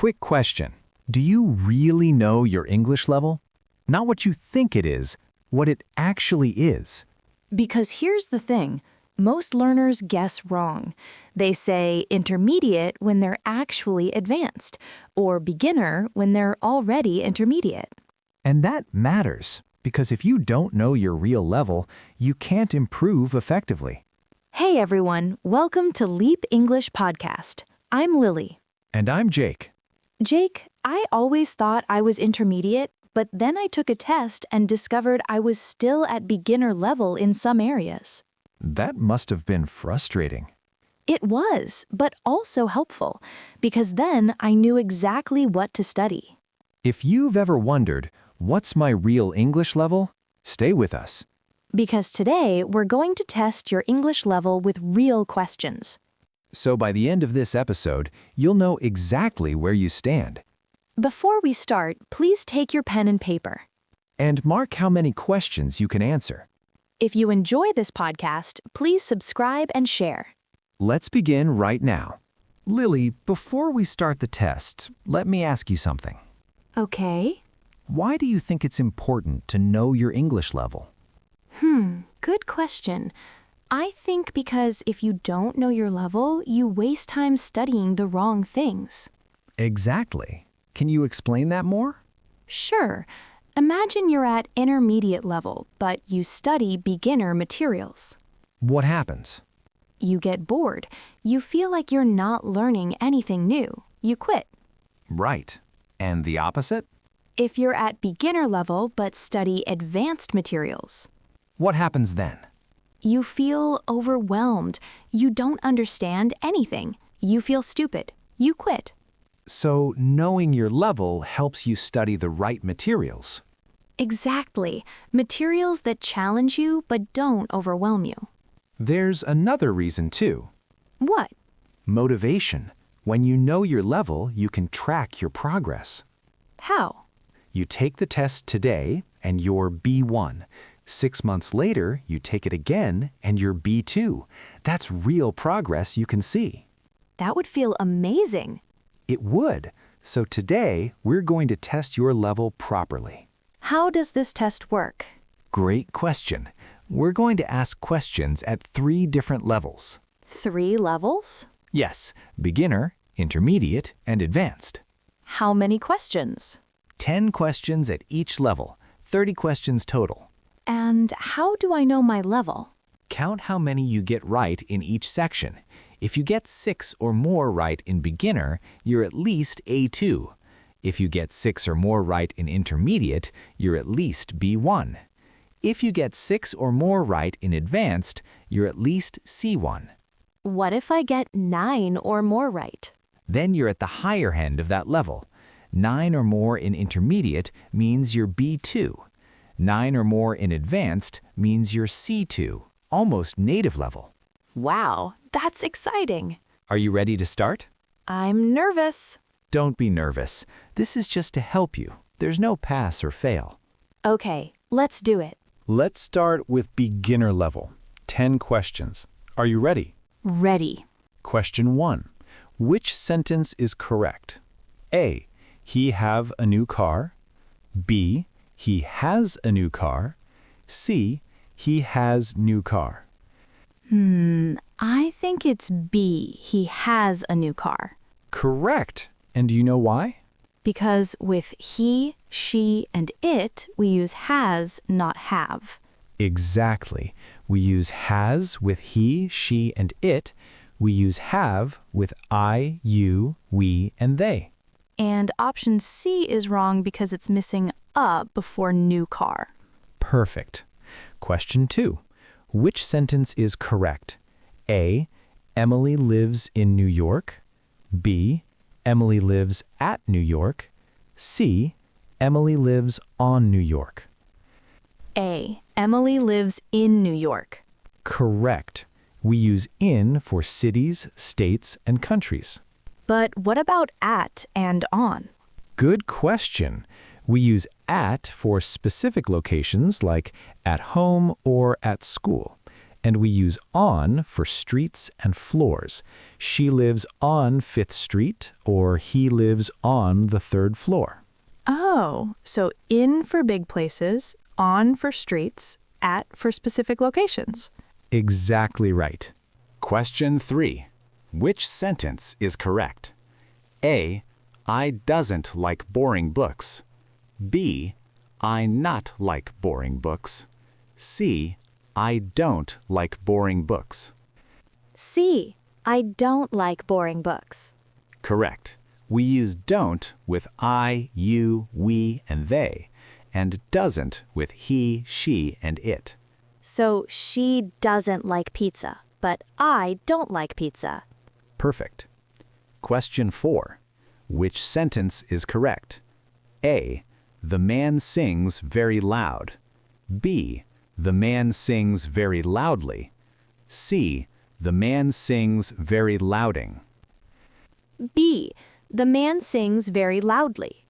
Quick question. Do you really know your English level? Not what you think it is, what it actually is. Because here's the thing, most learners guess wrong. They say intermediate when they're actually advanced, or beginner when they're already intermediate. And that matters, because if you don't know your real level, you can't improve effectively. Hey everyone, welcome to Leap English Podcast. I'm Lily. And I'm Jake. Jake, I always thought I was intermediate, but then I took a test and discovered I was still at beginner level in some areas. That must have been frustrating. It was, but also helpful, because then I knew exactly what to study. If you've ever wondered, what's my real English level? Stay with us. Because today we're going to test your English level with real questions. So by the end of this episode, you'll know exactly where you stand. Before we start, please take your pen and paper. And mark how many questions you can answer. If you enjoy this podcast, please subscribe and share. Let's begin right now. Lily, before we start the test, let me ask you something. Okay. Why do you think it's important to know your English level? Good question. I think because if you don't know your level, you waste time studying the wrong things. Exactly. Can you explain that more? Sure. Imagine you're at intermediate level, but you study beginner materials. What happens? You get bored. You feel like you're not learning anything new. You quit. Right. And the opposite? If you're at beginner level but study advanced materials, What happens then? you feel overwhelmed. You don't understand anything. You feel stupid. You quit. So knowing your level helps you study the right materials. Exactly. Materials that challenge you but don't overwhelm you. There's another reason too. What? Motivation. When you know your level, you can track your progress. How? You take the test today and you're B1. 6 months later, you take it again and you're B2. That's real progress you can see. That would feel amazing. It would. So today, we're going to test your level properly. How does this test work? Great question. We're going to ask questions at 3 different levels. 3 levels? Yes, beginner, intermediate, and advanced. How many questions? 10 questions at each level, 30 questions total. And how do I know my level? Count how many you get right in each section. If you get 6 or more right in beginner, you're at least A2. If you get 6 or more right in intermediate, you're at least B1. If you get 6 or more right in advanced, you're at least C1. What if I get 9 or more right? Then you're at the higher end of that level. 9 or more in intermediate means you're B2. 9 or more in advanced means you're C2, almost native level. Wow, that's exciting. Are you ready to start? I'm nervous. Don't be nervous. This is just to help you. There's no pass or fail. Okay, let's do it. Let's start with beginner level. 10 questions. Are you ready? Ready. Question 1. Which sentence is correct? A. He have a new car. B. He has a new car. C. He has new car. I think it's B. He has a new car. Correct. And do you know why? Because with he, she, and it, we use has, not have. Exactly. We use has with he, she, and it. We use have with I, you, we, and they. And option C is wrong because it's missing a before new car. Perfect. Question 2. Which sentence is correct? A. Emily lives in New York. B. Emily lives at New York. C. Emily lives on New York. A. Emily lives in New York. Correct. We use in for cities, states, and countries. But what about at and on? Good question. We use at for specific locations like at home or at school. And we use on for streets and floors. She lives on 5th Street, or he lives on the 3rd floor. Oh, so in for big places, on for streets, at for specific locations. Exactly right. Question 3. Which sentence is correct? A. I doesn't like boring books. B. I not like boring books. C. I don't like boring books. C. I don't like boring books. Correct. We use don't with I, you, we, and they, and doesn't with he, she, and it. So she doesn't like pizza, but I don't like pizza. Perfect. Question 4. Which sentence is correct? A. The man sings very loud. B. The man sings very loudly. C. The man sings very louding. B. The man sings very loudly.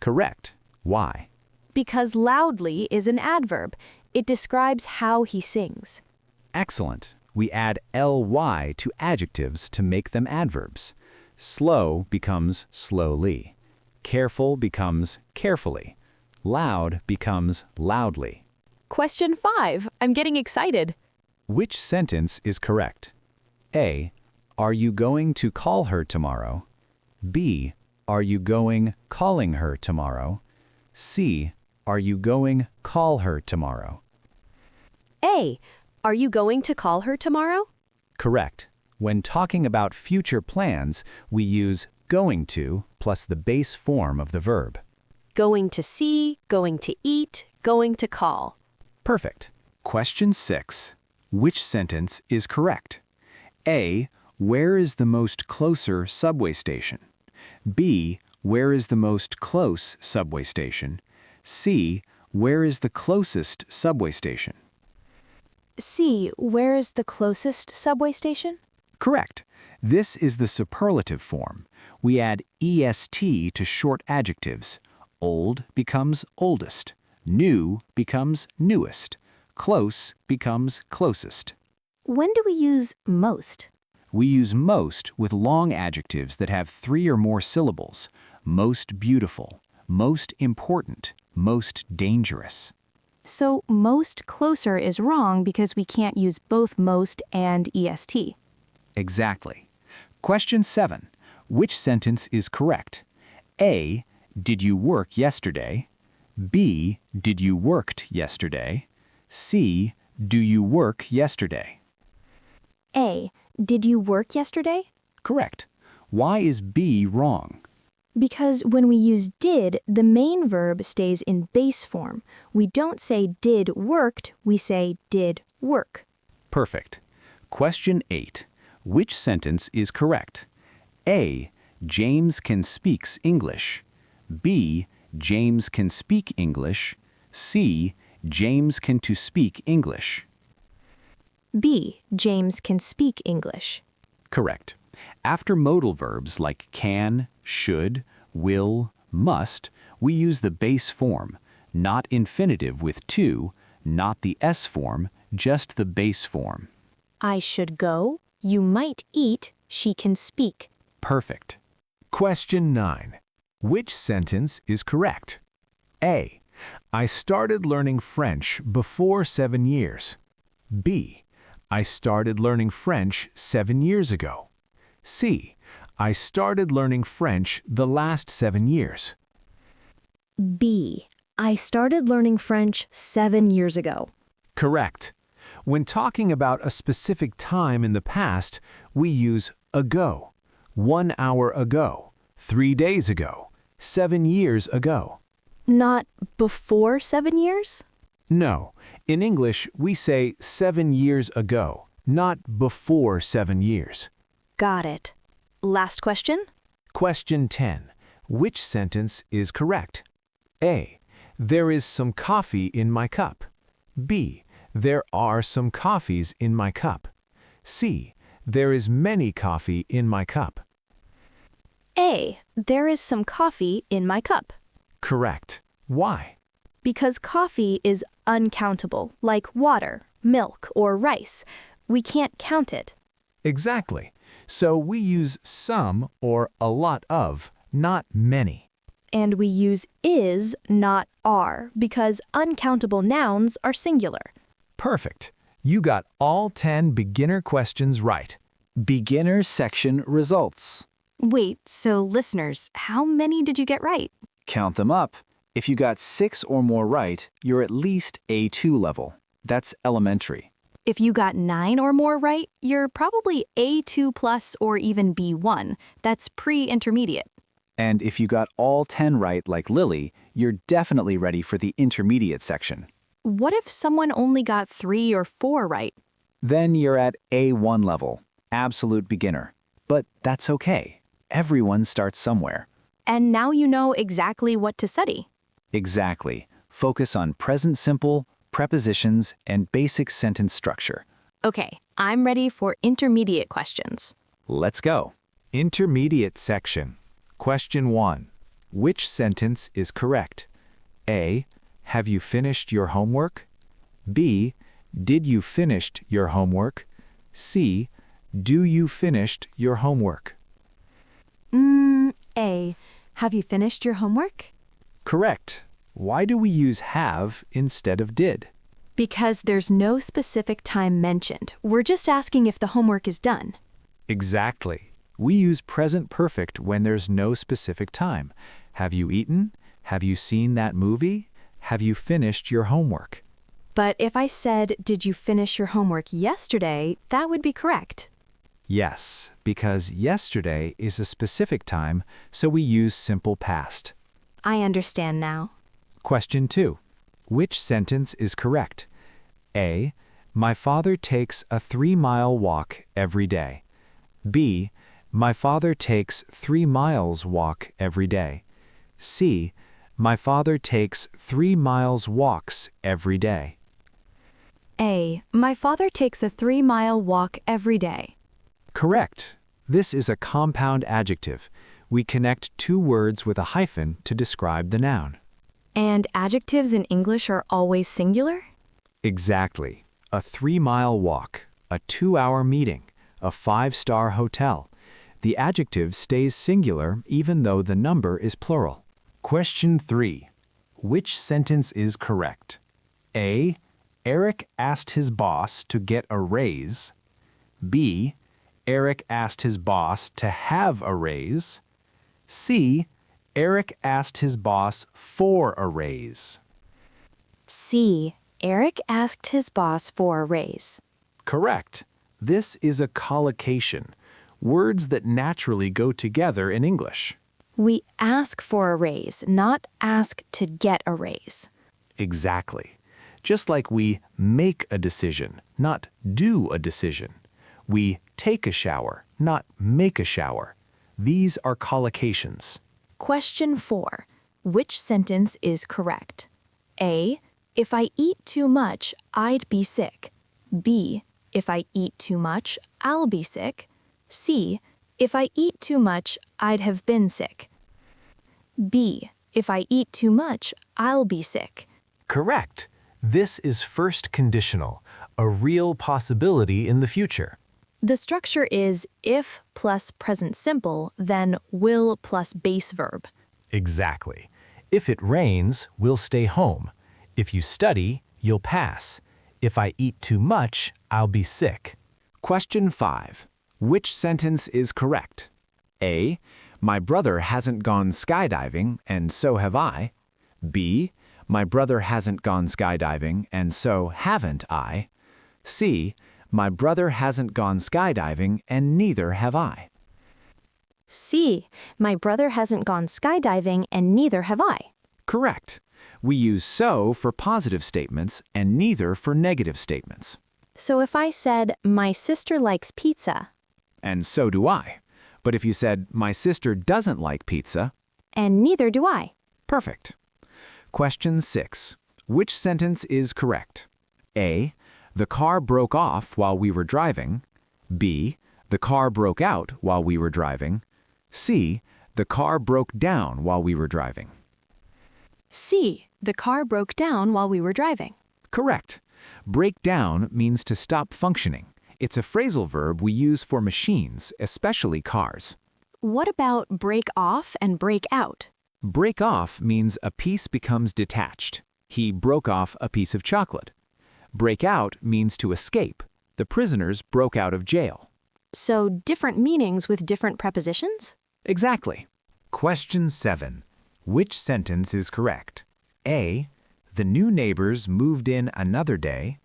Correct. Why? Because loudly is an adverb. It describes how he sings. Excellent. We add ly to adjectives to make them adverbs. Slow becomes slowly. Careful becomes carefully. Loud becomes loudly. Question 5. I'm getting excited. Which sentence is correct? A. Are you going to call her tomorrow? B. Are you going calling her tomorrow? C. Are you going call her tomorrow? A. Are you going to call her tomorrow? Correct. When talking about future plans, we use going to plus the base form of the verb. Going to see, going to eat, going to call. Perfect. Question 6. Which sentence is correct? A. Where is the most closer subway station? B. Where is the most close subway station? C. Where is the closest subway station? C. Where is the closest subway station? Correct. This is the superlative form. We add est to short adjectives. Old becomes oldest. New becomes newest. Close becomes closest. When do we use most? We use most with long adjectives that have 3 or more syllables. Most beautiful, most important, most dangerous. So most closer is wrong because we can't use both most and est. Exactly. Question 7. Which sentence is correct? A. Did you work yesterday? B. Did you worked yesterday? C. Do you work yesterday? A. Did you work yesterday? Correct. Why is B wrong? Because when we use did, the main verb stays in base form. We don't say did worked, we say did work. Perfect. Question 8. Which sentence is correct? A. James can speaks English. B. James can speak English. C. James can to speak English. B. James can speak English. Correct. After modal verbs like can, should, will, must, we use the base form, not infinitive with to, not the S form, just the base form. I should go, you might eat, she can speak. Perfect. Question 9. Which sentence is correct? A. I started learning French before 7 years. B. I started learning French 7 years ago. C. I started learning French the last 7 years. B. I started learning French 7 years ago. Correct. When talking about a specific time in the past, we use ago, 1 hour ago, 3 days ago, 7 years ago. Not before 7 years? No, in English, we say 7 years ago, not before 7 years. Got it. Last question? Question 10. Which sentence is correct? A. There is some coffee in my cup. B. There are some coffees in my cup. C. There is many coffee in my cup. A. There is some coffee in my cup. Correct. Why? Because coffee is uncountable, like water. milk, or rice. We can't count it. Exactly. So we use some or a lot of, not many. And we use is, not are, because uncountable nouns are singular. Perfect. You got all 10 beginner questions right. Beginner section results. Wait, so listeners, how many did you get right? Count them up. If you got 6 or more right, you're at least A2 level. That's elementary. If you got 9 or more right, you're probably A2 plus or even B1. That's pre-intermediate. And if you got all 10 right like Lily, you're definitely ready for the intermediate section. What if someone only got 3 or 4 right? Then you're at A1 level, absolute beginner. But that's okay. Everyone starts somewhere. And now you know exactly what to study. Exactly. Focus on present simple, prepositions, and basic sentence structure. Okay, I'm ready for intermediate questions. Let's go. Intermediate section. Question 1. Which sentence is correct? A. Have you finished your homework? B. Did you finished your homework? C. Do you finished your homework? A. Have you finished your homework? Correct. Why do we use have instead of did? Because there's no specific time mentioned. We're just asking if the homework is done. Exactly. We use present perfect when there's no specific time. Have you eaten? Have you seen that movie? Have you finished your homework? But if I said, did you finish your homework yesterday, that would be correct. Yes, because yesterday is a specific time, so we use simple past. I understand now. Question 2. Which sentence is correct? A. My father takes a 3-mile walk every day. B. My father takes 3 miles walk every day. C. My father takes 3 miles walks every day. A. My father takes a 3-mile walk every day. Correct. This is a compound adjective. We connect 2 words with a hyphen to describe the noun. And adjectives in English are always singular? Exactly. A 3-mile walk, a 2-hour meeting, a 5-star hotel. The adjective stays singular even though the number is plural. Question 3. Which sentence is correct? A. Eric asked his boss to get a raise. B. Eric asked his boss to have a raise. C. Eric asked his boss for a raise. C. Eric asked his boss for a raise. Correct. This is a collocation, words that naturally go together in English. We ask for a raise, not ask to get a raise. Exactly. Just like we make a decision, not do a decision. We take a shower, not make a shower. These are collocations. Question 4. Which sentence is correct? A. If I eat too much, I'd be sick. B. If I eat too much, I'll be sick. C. If I eat too much, I'd have been sick. B. If I eat too much, I'll be sick. Correct. This is first conditional, a real possibility in the future. The structure is if plus present simple, then will plus base verb. Exactly. If it rains, we'll stay home. If you study, you'll pass. If I eat too much, I'll be sick. Question 5. Which sentence is correct? A. My brother hasn't gone skydiving, and so have I. B. My brother hasn't gone skydiving, and so haven't I. C. My brother hasn't gone skydiving, and neither have I. C. My brother hasn't gone skydiving, and neither have I. Correct. We use so for positive statements and neither for negative statements. So if I said, my sister likes pizza, And so do I. But if you said, my sister doesn't like pizza, and neither do I. perfect. Question 6. Which sentence is correct? A. The car broke off while we were driving. B. The car broke out while we were driving. C. The car broke down while we were driving. C. The car broke down while we were driving. Correct. Break down means to stop functioning. It's a phrasal verb we use for machines, especially cars. What about break off and break out? Break off means a piece becomes detached. He broke off a piece of chocolate. Break out means to escape. The prisoners broke out of jail. So different meanings with different prepositions? Exactly. Question 7. Which sentence is correct? A. The new neighbors moved in another day.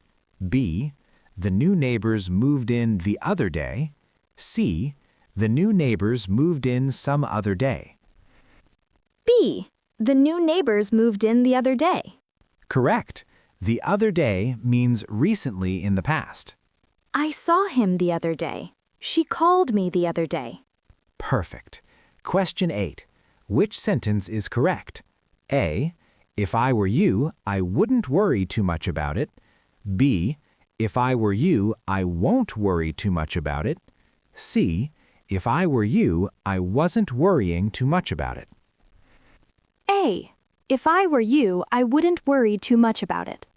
B. The new neighbors moved in the other day. C. The new neighbors moved in some other day. B. The new neighbors moved in the other day. Correct. The other day means recently in the past. I saw him the other day. She called me the other day. Perfect. Question 8. Which sentence is correct? A. If I were you, I wouldn't worry too much about it. B. If I were you, I won't worry too much about it. C. If I were you, I wasn't worrying too much about it. A. If I were you, I wouldn't worry too much about it.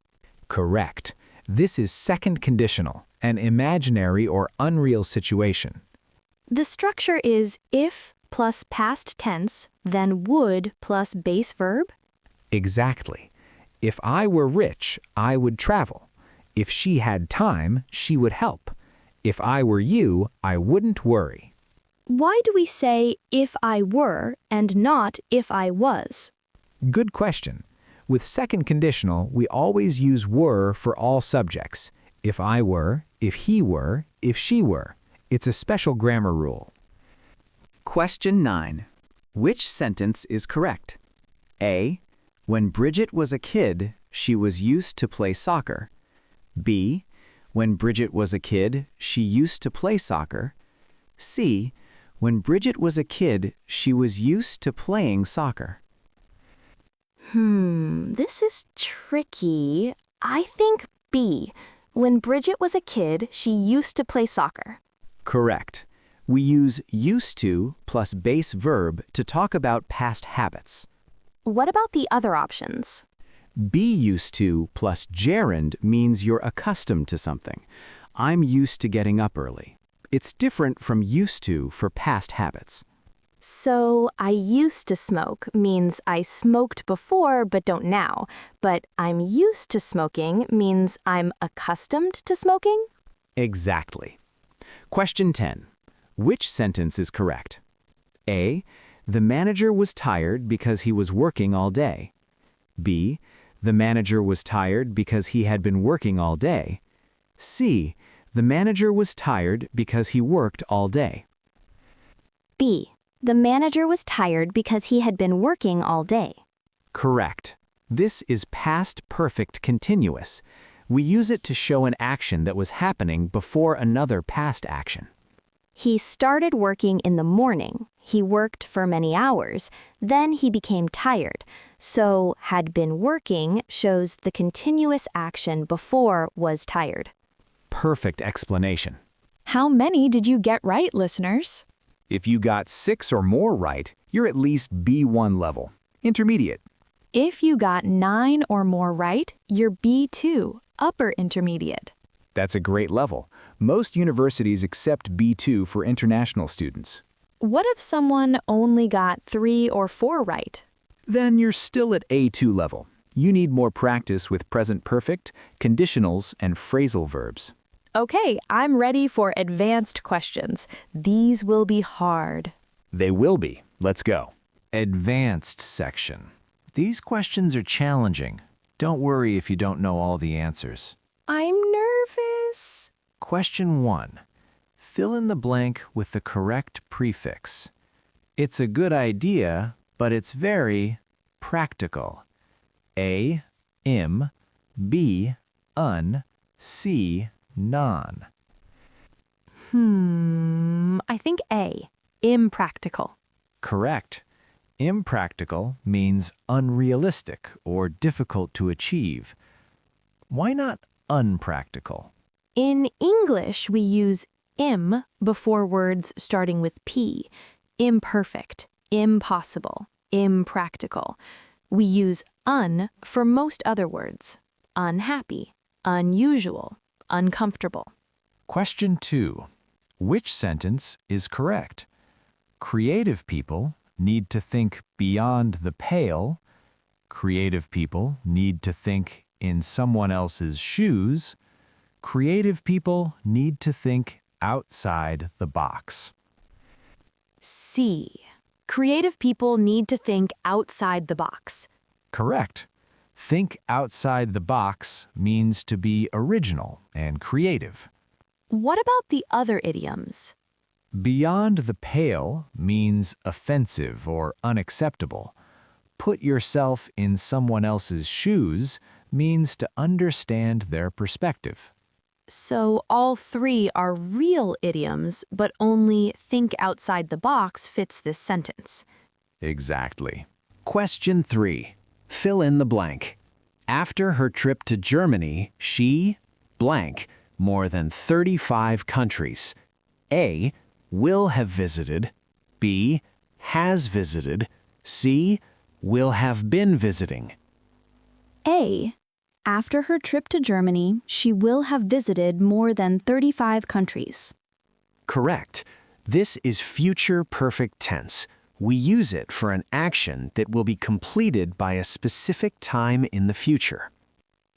Correct. This is second conditional, an imaginary or unreal situation. The structure is if plus past tense, then would plus base verb. Exactly. If I were rich, I would travel. If she had time, she would help. If I were you, I wouldn't worry. Why do we say if I were and not if I was? Good question. With second conditional, we always use were for all subjects. If I were, if he were, if she were. It's a special grammar rule. Question 9. Which sentence is correct? A. When Bridget was a kid, she was used to play soccer. B. When Bridget was a kid, she used to play soccer. C. When Bridget was a kid, she was used to playing soccer. This is tricky. I think B. When Bridget was a kid, she used to play soccer. Correct. We use used to plus base verb to talk about past habits. What about the other options? Be used to plus gerund means you're accustomed to something. I'm used to getting up early. It's different from used to for past habits. So, I used to smoke means I smoked before but don't now. But I'm used to smoking means I'm accustomed to smoking? Exactly. Question 10. Which sentence is correct? A. The manager was tired because he was working all day. B. The manager was tired because he had been working all day. C. The manager was tired because he worked all day. B. The manager was tired because he had been working all day. Correct. This is past perfect continuous. We use it to show an action that was happening before another past action. He started working in the morning. He worked for many hours. Then he became tired. So, had been working shows the continuous action before was tired. Perfect explanation. How many did you get right, listeners? If you got 6 or more right, you're at least B1 level, intermediate. If you got 9 or more right, you're B2, upper intermediate. That's a great level. Most universities accept B2 for international students. What if someone only got 3 or 4 right? Then you're still at A2 level. You need more practice with present perfect, conditionals, and phrasal verbs. Okay, I'm ready for advanced questions. These will be hard. They will be. Let's go. Advanced section. These questions are challenging. Don't worry if you don't know all the answers. I'm nervous. Question 1. Fill in the blank with the correct prefix. It's a good idea, but it's very practical. A, im, B, un, C, non. I think A, impractical. Correct. Impractical means unrealistic or difficult to achieve. Why not unpractical? In English, we use im before words starting with P. Imperfect, impossible, impractical. We use un for most other words. Unhappy, unusual, uncomfortable. Question 2. Which sentence is correct? Creative people need to think beyond the pale. Creative people need to think in someone else's shoes. Creative people need to think outside the box. C. Creative people need to think outside the box. Correct. Think outside the box means to be original and creative. What about the other idioms? Beyond the pale means offensive or unacceptable. Put yourself in someone else's shoes means to understand their perspective. So all three are real idioms, but only think outside the box fits this sentence. Exactly. Question 3. Fill in the blank. After her trip to Germany, she blank more than 35 countries. A. Will have visited. B. Has visited. C. Will have been visiting. A. After her trip to Germany, she will have visited more than 35 countries. Correct. This is future perfect tense. We use it for an action that will be completed by a specific time in the future.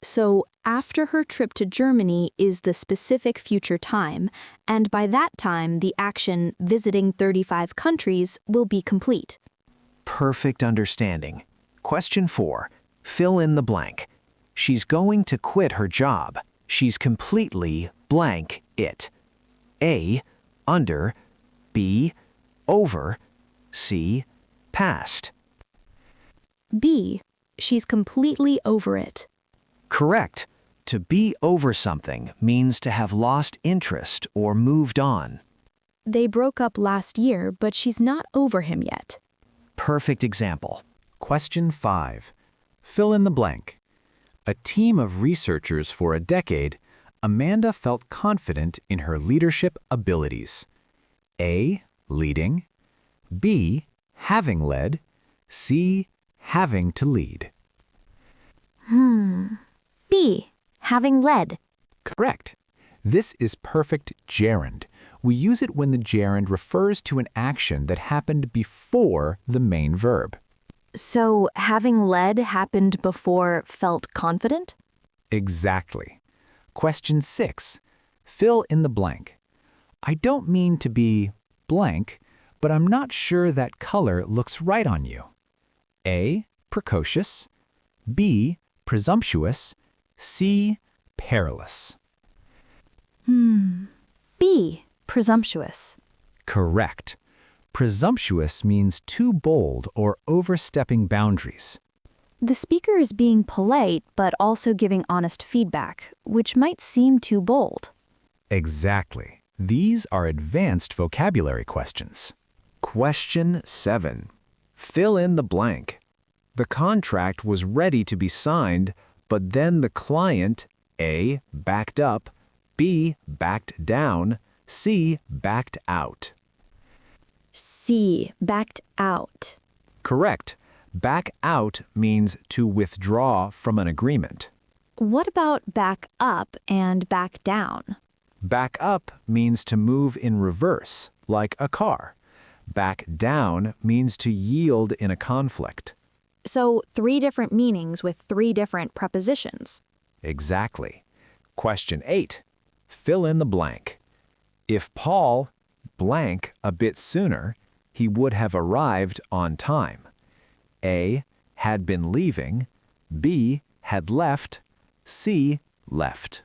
So, after her trip to Germany is the specific future time, and by that time the action visiting 35 countries will be complete. Perfect understanding. Question 4. Fill in the blank. She's going to quit her job. She's completely blank it. A. Under. B. Over. C. Past. B. She's completely over it. Correct. To be over something means to have lost interest or moved on. They broke up last year, but she's not over him yet. Perfect example. Question 5. Fill in the blank. A team of researchers for a decade, Amanda felt confident in her leadership abilities. A. Leading. B. Having led. C. Having to lead. B. Having led. Correct. This is perfect gerund. We use it when the gerund refers to an action that happened before the main verb. So, having led happened before felt confident? Exactly. Question 6. Fill in the blank. I don't mean to be blank, but I'm not sure that color looks right on you. A. Precocious. B. Presumptuous. C. Perilous. B. Presumptuous. Correct. Presumptuous means too bold or overstepping boundaries. The speaker is being polite but also giving honest feedback, which might seem too bold. Exactly. These are advanced vocabulary questions. Question 7. Fill in the blank. The contract was ready to be signed, but then the client, A, backed up, B, backed down, C, backed out. C. Backed out. Correct. Back out means to withdraw from an agreement. What about back up and back down? Back up means to move in reverse, like a car. Back down means to yield in a conflict. So, 3 different meanings with 3 different prepositions. Exactly. Question 8. Fill in the blank. If Paul blank a bit sooner, he would have arrived on time. A. Had been leaving. B. Had left. C. Left.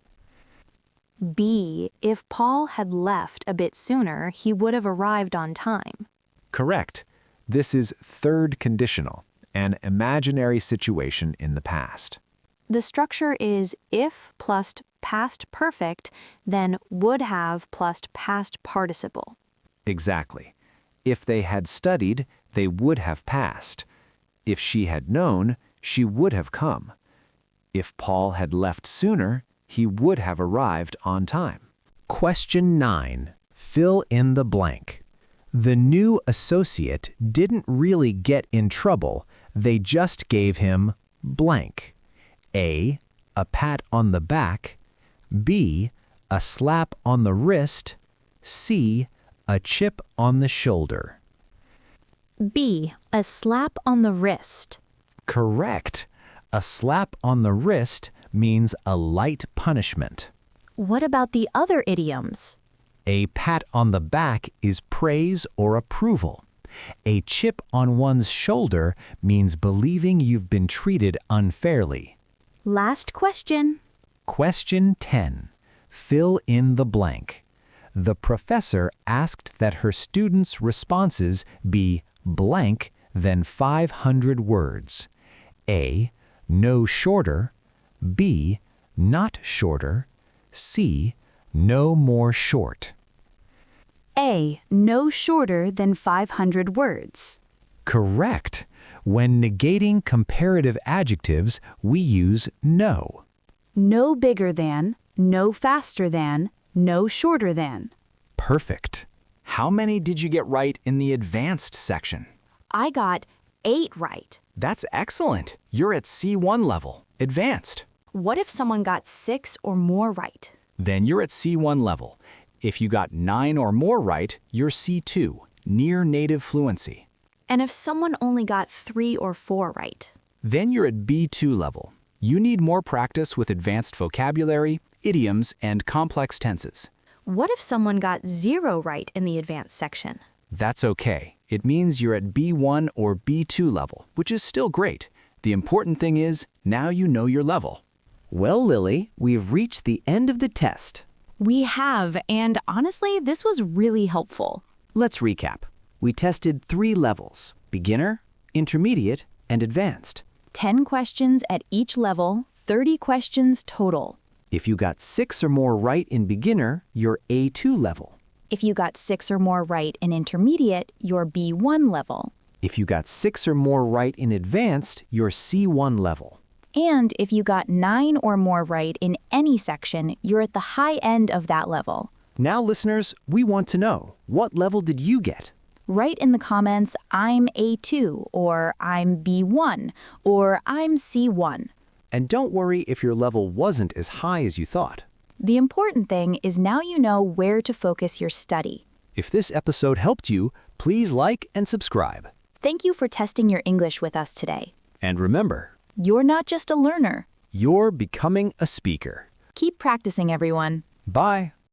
B. If Paul had left a bit sooner, he would have arrived on time. Correct. This is third conditional, an imaginary situation in the past. The structure is if plus past perfect, then would have plus past participle. Exactly. If they had studied, they would have passed. If she had known, she would have come. If Paul had left sooner, he would have arrived on time. Question 9. Fill in the blank. The new associate didn't really get in trouble. They just gave him blank. A. a pat on the back, B, a slap on the wrist, C, a chip on the shoulder. B. A slap on the wrist. Correct. A slap on the wrist means a light punishment. What about the other idioms? A pat on the back is praise or approval. A chip on one's shoulder means believing you've been treated unfairly. Last question. Question 10. Fill in the blank. The professor asked that her students' responses be blank than 500 words. A, no shorter. B, not shorter. C, no more short. A. No shorter than 500 words. Correct. When negating comparative adjectives, we use no. No bigger than, no faster than, no shorter than. Perfect. How many did you get right in the advanced section? I got 8 right. That's excellent. You're at C1 level, advanced. What if someone got 6 or more right? Then you're at C1 level. If you got 9 or more right, you're C2, near native fluency. And if someone only got 3 or 4 right? Then you're at B2 level. You need more practice with advanced vocabulary, idioms, and complex tenses. What if someone got 0 right in the advanced section? That's okay. It means you're at B1 or B2 level, which is still great. The important thing is, now you know your level. Well, Lily, we've reached the end of the test. We have, and honestly, this was really helpful. Let's recap. We tested 3 levels: beginner, intermediate, and advanced. 10 questions at each level, 30 questions total. If you got 6 or more right in beginner, you're A2 level. If you got 6 or more right in intermediate, you're B1 level. If you got 6 or more right in advanced, you're C1 level. And if you got 9 or more right in any section, you're at the high end of that level. Now, listeners, we want to know, what level did you get? Write in the comments, I'm A2, or I'm B1, or I'm C1. And don't worry if your level wasn't as high as you thought. The important thing is now you know where to focus your study. If this episode helped you, please like and subscribe. Thank you for testing your English with us today. And remember, You're not just a learner. you're becoming a speaker. Keep practicing, everyone. Bye.